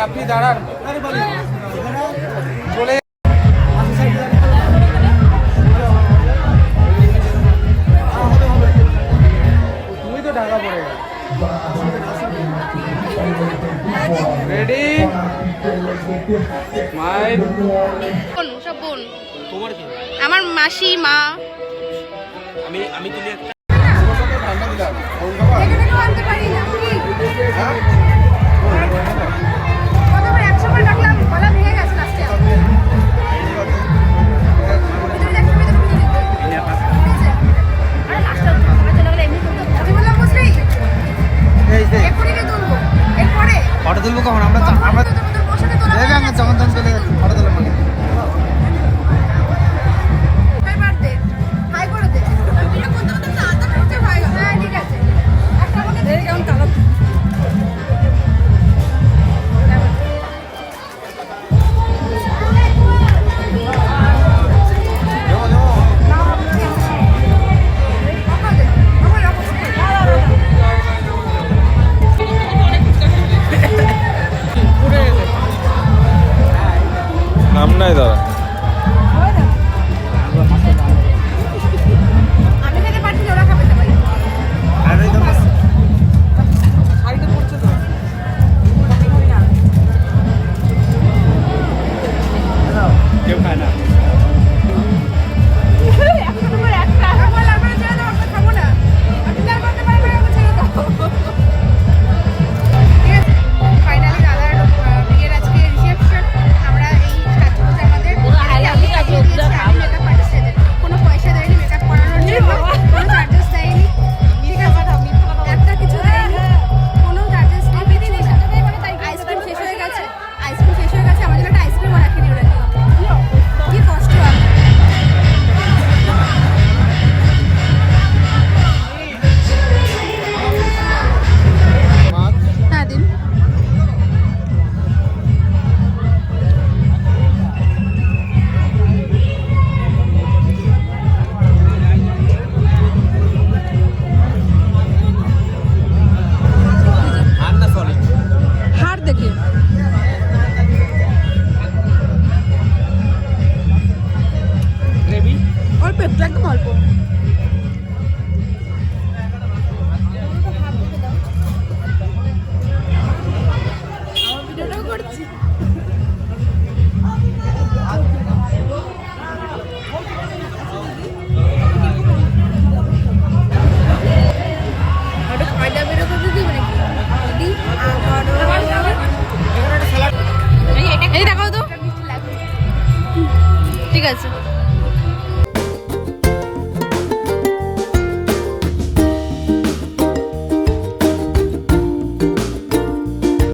আপনি দাঁড়ান চলে তুমি তো ঢাকা পড়ে গেল রেডি মাই সব বোন তোমার কি আমার মাসি মা আমি তুলি একটা ফটো তুলবো কখন আমরা যখন তখন চলে যাচ্ছি ফটো তুলবো মানে নাম নাই দাদা কেউ খায় না একদম অল্প করছি এই দেখাও তো ঠিক আছে